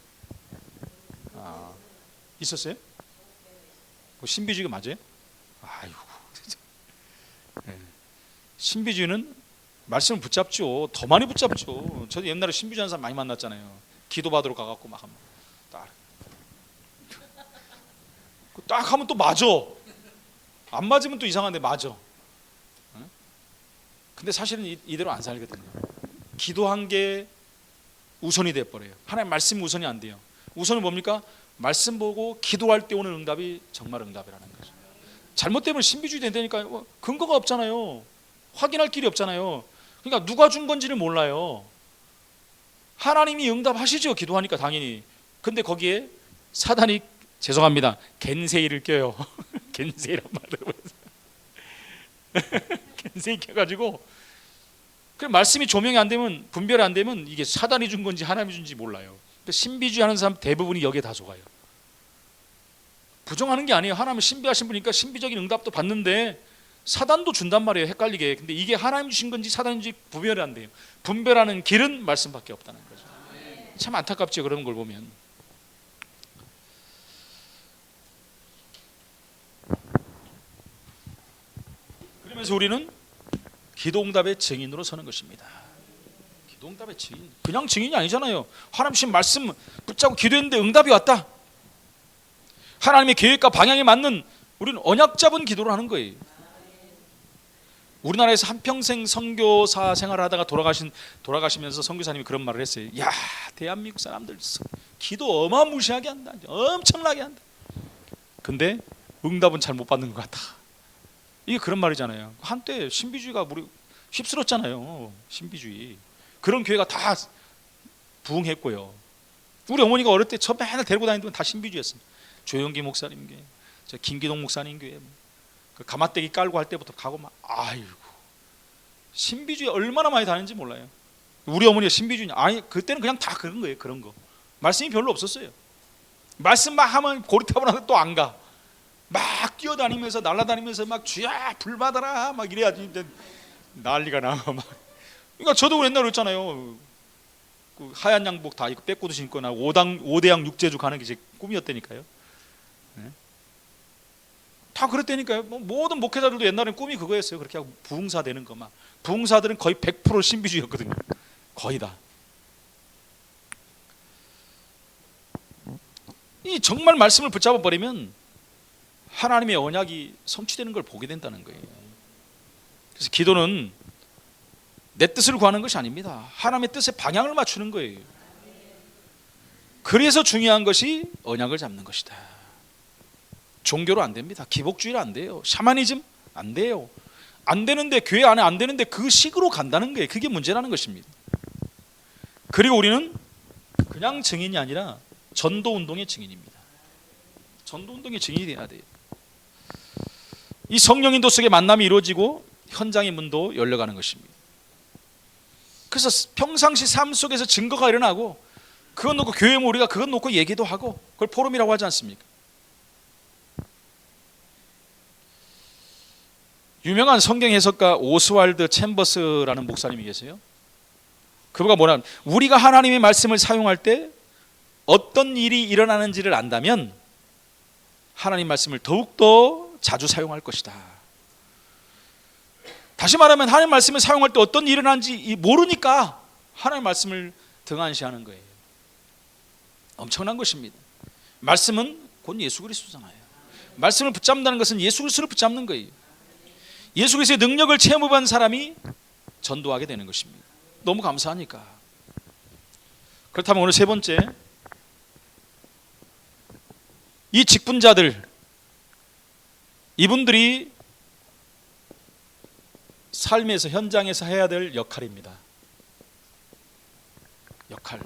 아, 있었어요? 신비주의가 맞아요? 아이고. 네. 신비주의는 말씀을 붙잡죠. 더 많이 붙잡죠. 저도 옛날에 신비주의 하는 사람 많이 만났잖아요. 기도받으러 가갖고 막 하면 딱 하면 또 맞아. 안 맞으면 또 이상한데 맞아. 근데 사실은 이대로 안 살거든요. 기도한 게 우선이 돼버려요. 하나님 말씀 우선이 안 돼요. 우선은 뭡니까? 말씀 보고 기도할 때 오는 응답이 정말 응답이라는 거죠. 잘못되면 신비주의 된다니까. 근거가 없잖아요. 확인할 길이 없잖아요. 그러니까 누가 준 건지를 몰라요. 하나님이 응답하시죠. 기도하니까 당연히. 근데 거기에 사단이, 죄송합니다, 겐세이를 껴요. 겐세이란 말을 겐세이 껴가지고, 그 말씀이 조명이 안 되면, 분별이 안 되면 이게 사단이 준 건지 하나님이 준지 몰라요. 신비주의 하는 사람 대부분이 여기에 다 속아요. 부정하는 게 아니에요. 하나님은 신비하신 분이니까 신비적인 응답도 받는데 사단도 준단 말이에요. 헷갈리게. 근데 이게 하나님 주신 건지 사단인지 분별이 안 돼요. 분별하는 길은 말씀밖에 없다는 거죠. 참 안타깝죠. 그런 걸 보면. 그러면서 우리는 기도응답의 증인으로 서는 것입니다. 기도응답의 증인. 그냥 증인이 아니잖아요. 하나님 주신 말씀 붙잡고 기도했는데 응답이 왔다. 하나님의 계획과 방향에 맞는, 우리는 언약 잡은 기도를 하는 거예요. 우리나라에서 한평생 선교사 생활을 하다가 돌아가시면서 선교사님이 그런 말을 했어요. 야, 대한민국 사람들 기도 어마무시하게 한다. 엄청나게 한다. 근데 응답은 잘 못 받는 것 같다. 이게 그런 말이잖아요. 한때 신비주의가 우리 휩쓸었잖아요. 신비주의. 그런 교회가 다 부흥했고요. 우리 어머니가 어릴 때 저 맨날 데리고 다니던 다 신비주의였습니다. 조영기 목사님 교회, 저 김기동 목사님 교회, 그 가마떼기 깔고 할 때부터 가고 막, 아이고, 신비주의 얼마나 많이 다녔는지 몰라요. 우리 어머니가 신비주의, 아니 그때는 그냥 다 그런 거예요. 그런 거. 말씀이 별로 없었어요. 말씀 막 하면 고리타분한테 또 안 가. 막 뛰어다니면서 날아다니면서 막 주야 불 받아라 막 이래야지 난리가 나. 막. 그러니까 저도 옛날에 그랬잖아요. 그 하얀 양복 다 입고 빼꾸도 신거나 5대양 육제주 가는 게 제 꿈이었다니까요. 네? 다 그랬다니까요. 모든 목회자들도 옛날엔 꿈이 그거였어요. 그렇게 하고 부흥사 되는 거 막. 부흥사들은 거의 100% 신비주의였거든요. 거의 다. 이 정말 말씀을 붙잡아 버리면 하나님의 언약이 성취되는 걸 보게 된다는 거예요. 그래서 기도는 내 뜻을 구하는 것이 아닙니다. 하나님의 뜻에 방향을 맞추는 거예요. 그래서 중요한 것이 언약을 잡는 것이다. 종교로 안 됩니다. 기복주의로 안 돼요. 샤머니즘 안 돼요. 안 되는데, 교회 안에 안 되는데 그 식으로 간다는 거예요. 그게 문제라는 것입니다. 그리고 우리는 그냥 증인이 아니라 전도운동의 증인입니다. 전도운동의 증인이 돼야 돼요. 이 성령 인도 속에 만남이 이루어지고 현장의 문도 열려가는 것입니다. 그래서 평상시 삶 속에서 증거가 일어나고, 그것 놓고 교회 모임 우리가 그것 놓고 얘기도 하고, 그걸 포럼이라고 하지 않습니까? 유명한 성경 해석가 오스왈드 챔버스라는 목사님이 계세요. 그가 뭐냐면, 우리가 하나님의 말씀을 사용할 때 어떤 일이 일어나는지를 안다면 하나님 말씀을 더욱더 자주 사용할 것이다. 다시 말하면 하나님 말씀을 사용할 때 어떤 일이 일어나는지 모르니까 하나님 말씀을 등한시하는 거예요. 엄청난 것입니다. 말씀은 곧 예수 그리스도잖아요. 말씀을 붙잡는다는 것은 예수 그리스도를 붙잡는 거예요. 예수 그리스도의 능력을 체험해본 사람이 전도하게 되는 것입니다. 너무 감사하니까. 그렇다면 오늘 세 번째, 이 직분자들, 이분들이 삶에서, 현장에서 해야 될 역할입니다. 역할.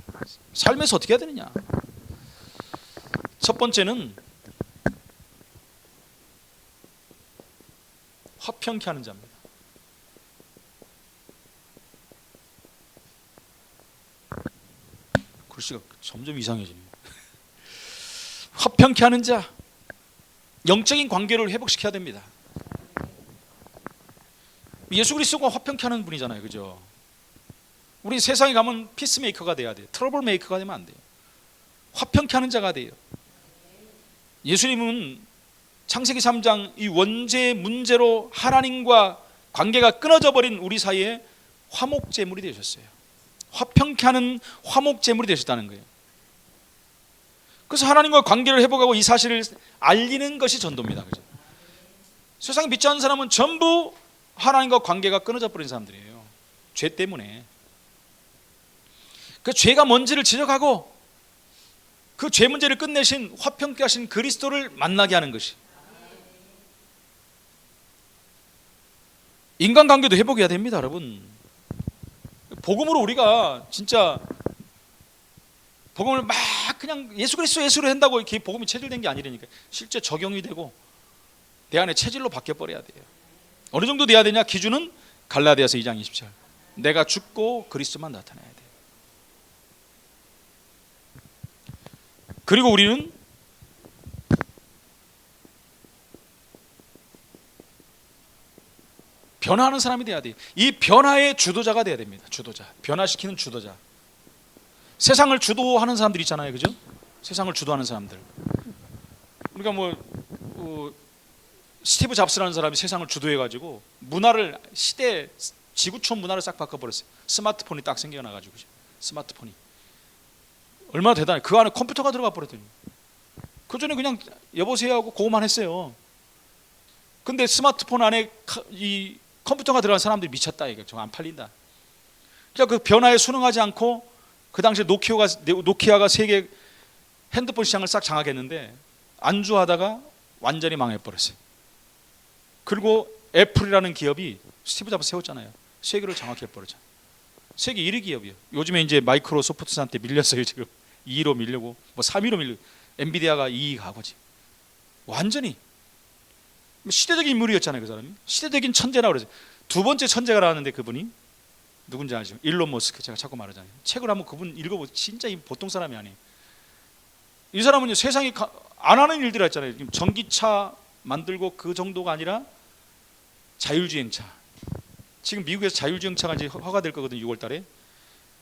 삶에서 어떻게 해야 되느냐? 첫 번째는 화평케 하는 자입니다. 글씨가 점점 이상해지네요. 화평케 하는 자, 영적인 관계를 회복시켜야 됩니다. 예수 그리스도가 화평케 하는 분이잖아요, 그죠? 우리 세상에 가면 피스메이커가 돼야 돼요. 트러블 메이커가 되면 안 돼요. 화평케 하는 자가 돼요. 예수님은 창세기 3장 이 원죄의 문제로 하나님과 관계가 끊어져 버린 우리 사이에 화목제물이 되셨어요. 화평케 하는 화목제물이 되셨다는 거예요. 그래서 하나님과 관계를 회복하고 이 사실을 알리는 것이 전도입니다, 그죠? 세상에 믿지 않는 사람은 전부 하나님과 관계가 끊어져 버린 사람들이에요. 죄 때문에. 그 죄가 뭔지를 지적하고 그 죄 문제를 끝내신, 화평케 하신 그리스도를 만나게 하는 것이. 인간관계도 회복해야 됩니다, 여러분. 복음으로 우리가 진짜 복음을 막 그냥 예수 그리스도 예수로 한다고 이렇게 복음이 체질된 게 아니라니까. 실제 적용이 되고 내 안에 체질로 바뀌어버려야 돼요. 어느 정도 돼야 되냐? 기준은 갈라디아서 2장 20절. 내가 죽고 그리스도만 나타나야 돼요. 그리고 우리는 변화하는 사람이 돼야 돼요. 이 변화의 주도자가 돼야 됩니다. 주도자, 변화시키는 주도자. 세상을 주도하는 사람들 있잖아요, 그죠? 세상을 주도하는 사람들. 우리가 스티브 잡스라는 사람이 세상을 주도해가지고 문화를, 시대, 지구촌 문화를 싹 바꿔버렸어요. 스마트폰이 딱 생겨나가지고. 스마트폰이 얼마나 대단해. 그 안에 컴퓨터가 들어가 버렸더니. 그 전에 그냥 여보세요 하고 그거만 했어요. 근데 스마트폰 안에 이 컴퓨터가 들어간 사람들이 미쳤다, 이거 좀 안 팔린다. 그러니까 그 변화에 순응하지 않고 그 당시에 노키아가 세계 핸드폰 시장을 싹 장악했는데 안주하다가 완전히 망해버렸어요. 그리고 애플이라는 기업이 스티브 잡스 세웠잖아요. 세계를 장악해버렸잖아요. 세계 1위 기업이에요. 요즘에 이제 마이크로소프트한테 밀렸어요. 지금 2위로 밀려고, 3위로 밀려고. 엔비디아가 2위 가고지. 완전히 시대적인 인물이었잖아요, 그 사람이. 시대적인 천재라고 그러죠. 두 번째 천재가 나왔는데 그분이 누군지 아시죠? 일론 머스크. 제가 자꾸 말하잖아요. 책을 한번 그분 읽어보세요. 진짜 보통 사람이 아니에요. 이 사람은 세상에 안 하는 일들을 했잖아요. 전기차 만들고 그 정도가 아니라 자율주행차. 지금 미국에서 자율주행차가 이제 허가될 거거든요, 6월 달에.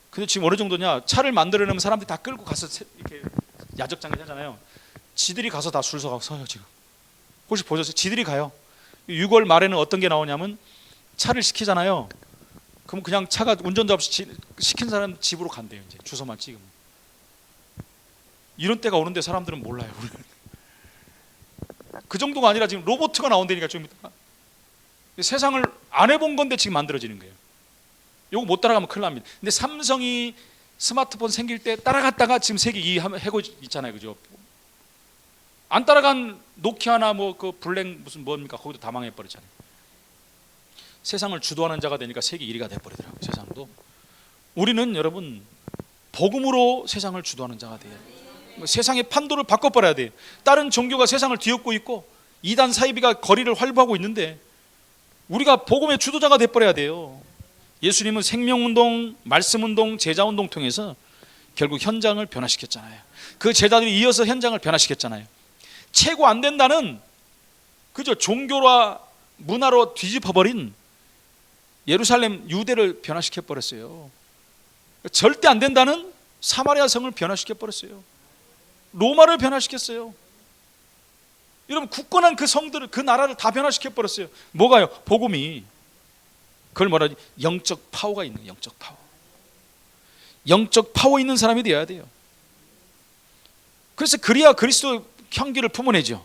근데 지금 어느 정도냐? 차를 만들어내면 사람들이 다 끌고 가서 이렇게 야적장에 하잖아요. 지들이 가서 다 줄 서요, 지금. 혹시 보셨어요? 지들이 가요. 6월 말에는 어떤 게 나오냐면 차를 시키잖아요. 그럼 그냥 차가 운전자 없이 시킨 사람 집으로 간대요. 이제 주소만 찍으면. 이런 때가 오는데 사람들은 몰라요. 그 정도가 아니라 지금 로봇가 나온다니까 좀 이따가. 세상을 안 해본 건데 지금 만들어지는 거예요. 요거 못 따라가면 큰일 납니다. 근데 삼성이 스마트폰 생길 때 따라갔다가 지금 세계 2위 하고 있잖아요, 그죠? 안 따라간 노키아나 뭐 그 블랙 무슨 뭡니까? 거기도 다 망해버렸잖아요. 세상을 주도하는 자가 되니까 세계 1위가 돼버리더라고요. 세상도. 우리는 여러분 복음으로 세상을 주도하는 자가 돼요. 세상의 판도를 바꿔버려야 돼요. 다른 종교가 세상을 뒤엎고 있고 이단 사이비가 거리를 활보하고 있는데 우리가 복음의 주도자가 돼버려야 돼요. 예수님은 생명운동, 말씀운동, 제자운동 통해서 결국 현장을 변화시켰잖아요. 그 제자들이 이어서 현장을 변화시켰잖아요. 최고 안 된다는 그저 종교와 문화로 뒤집어버린 예루살렘 유대를 변화시켜버렸어요. 절대 안 된다는 사마리아 성을 변화시켜버렸어요. 로마를 변화시켰어요. 여러분 굳건한 그 성들을, 그 나라를 다 변화시켜버렸어요. 뭐가요? 복음이. 그걸 뭐라 하지? 영적 파워가 있는, 영적 파워. 영적 파워 있는 사람이 되어야 돼요. 그래서 그리야 그리스도 향기를 품어내죠.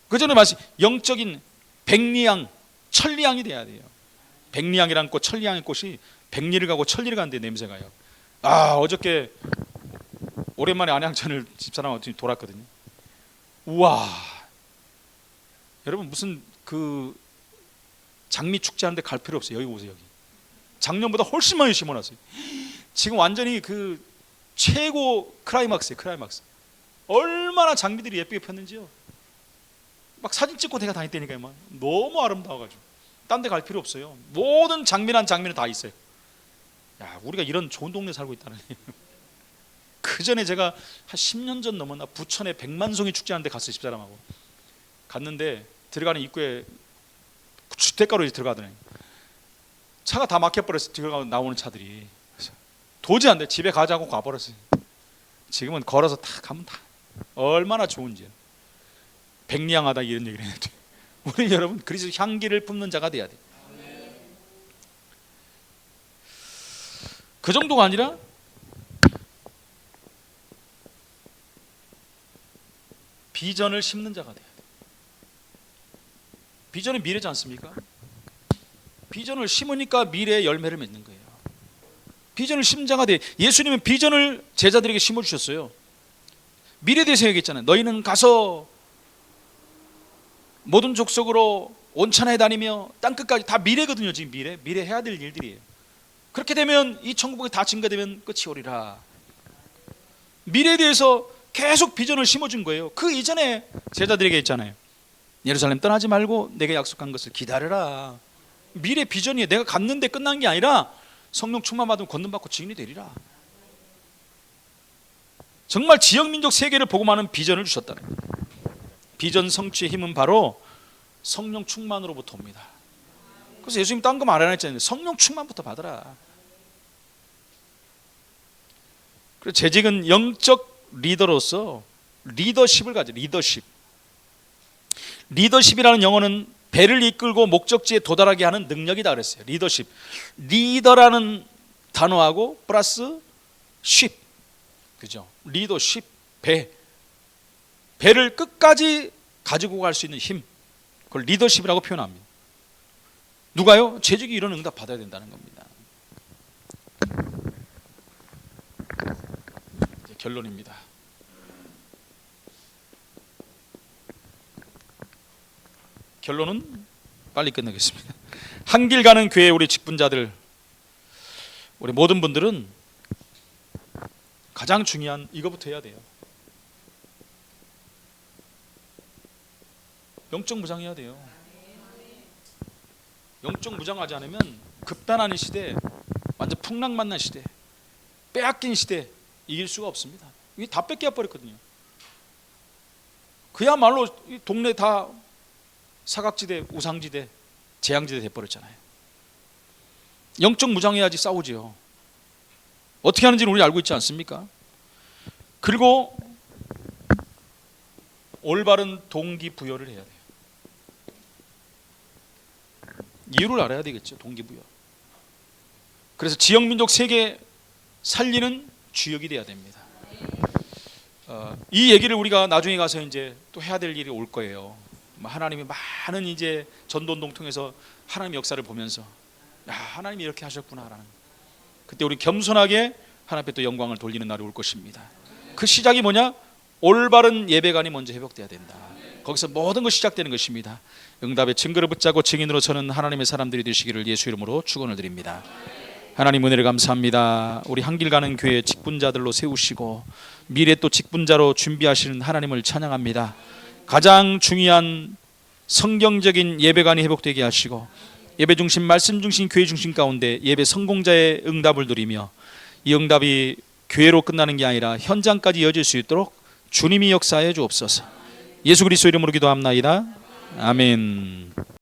그 전에 말씀 영적인 백리향, 천리향이 돼야 돼요. 백리향이라는 꽃, 천리향의 꽃이 백리를 가고 천리를 가는데 냄새가요. 어저께 오랜만에 안양천을 집사람하고 돌았거든요. 우와, 여러분 무슨 그 장미 축제하는데 갈 필요 없어요. 여기 오세요. 여기 작년보다 훨씬 많이 심어놨어요. 지금 완전히 그 최고 클라이막스예요. 클라이막스. 얼마나 장미들이 예쁘게 폈는지요. 막 사진 찍고 내가 다녔다니까요. 막 너무 아름다워가지고 딴 데 갈 필요 없어요. 모든 장미란 장미는 다 있어요. 야, 우리가 이런 좋은 동네 살고 있다는. 그 전에 제가 한 10년 전 넘었나 부천에 백만송이 축제하는데 갔어요. 집사람하고 갔는데 들어가는 입구에 주택가로 들어가더니 차가 다 막혀버렸어요. 들어가고 나오는 차들이. 도저히 안 돼. 집에 가자고 가버렸어요. 지금은 걸어서 다 가면 다 얼마나 좋은지요. 백리향하다 이런 얘기를 했는데 우리 여러분 그리스도 향기를 뿜는 자가 돼야 돼. 그 정도가 아니라 비전을 심는 자가 돼야 돼. 비전은 미래지 않습니까? 비전을 심으니까 미래의 열매를 맺는 거예요. 비전을 심는 자가 돼. 예수님은 비전을 제자들에게 심어주셨어요. 미래에 대해서 얘기했잖아요. 너희는 가서 모든 족속으로 온천에 다니며 땅끝까지. 다 미래거든요. 지금 미래 해야 될 일들이에요. 그렇게 되면 이 천국이 다 증가되면 끝이 오리라. 미래에 대해서 계속 비전을 심어준 거예요. 그 이전에 제자들에게 했잖아요. 예루살렘 떠나지 말고 내가 약속한 것을 기다려라. 미래 비전이에요. 내가 갔는데 끝난 게 아니라 성령 충만 받으면 권능받고 증인이 되리라. 정말 지역민족 세계를 복음하는 비전을 주셨다는 거예요. 비전 성취의 힘은 바로 성령 충만으로부터 옵니다. 그래서 예수님 딴 거 말 안 했잖아요. 성령 충만부터 받으라. 그래서 재직은 영적 리더로서 리더십을 가져. 리더십이라는 영어는 배를 이끌고 목적지에 도달하게 하는 능력이다 그랬어요. 리더십. 리더라는 단어하고 플러스 쉽. 그죠? 리더십. 배를 끝까지 가지고 갈 수 있는 힘. 그걸 리더십이라고 표현합니다. 누가요? 재직이 이런 응답 받아야 된다는 겁니다. 이제 결론입니다. 결론은 빨리 끝내겠습니다. 한 길 가는 교회 우리 직분자들, 우리 모든 분들은 가장 중요한 이거부터 해야 돼요. 영적 무장해야 돼요. 영적 무장하지 않으면 급변하는 시대, 완전 풍랑 만난 시대, 빼앗긴 시대 이길 수가 없습니다. 이게 다 뺏겨 버렸거든요. 그야말로 이 동네 다 사각지대, 우상지대, 재앙지대 돼버렸잖아요. 영적 무장해야지 싸우지요. 어떻게 하는지는 우리 알고 있지 않습니까? 그리고 올바른 동기부여를 해야 돼요. 이유를 알아야 되겠죠. 동기부여. 그래서 지역민족 세계 살리는 주역이 돼야 됩니다. 이 얘기를 우리가 나중에 가서 이제 또 해야 될 일이 올 거예요. 하나님이 많은 이제 전도운동 통해서 하나님의 역사를 보면서 하나님이 이렇게 하셨구나라는, 그때 우리 겸손하게 하나님 앞에 또 영광을 돌리는 날이 올 것입니다. 그 시작이 뭐냐? 올바른 예배관이 먼저 회복돼야 된다. 거기서 모든 것이 시작되는 것입니다. 응답의 증거를 붙잡고 증인으로 서는 하나님의 사람들이 되시기를 예수 이름으로 축원을 드립니다. 하나님 은혜를 감사합니다. 우리 한길 가는 교회 직분자들로 세우시고 미래 또 직분자로 준비하시는 하나님을 찬양합니다. 가장 중요한 성경적인 예배관이 회복되게 하시고 예배 중심, 말씀 중심, 교회 중심 가운데 예배 성공자의 응답을 누리며 이 응답이 교회로 끝나는 게 아니라 현장까지 이어질 수 있도록 주님이 역사해 주옵소서. 예수 그리스도 이름으로 기도합나이다. 아멘.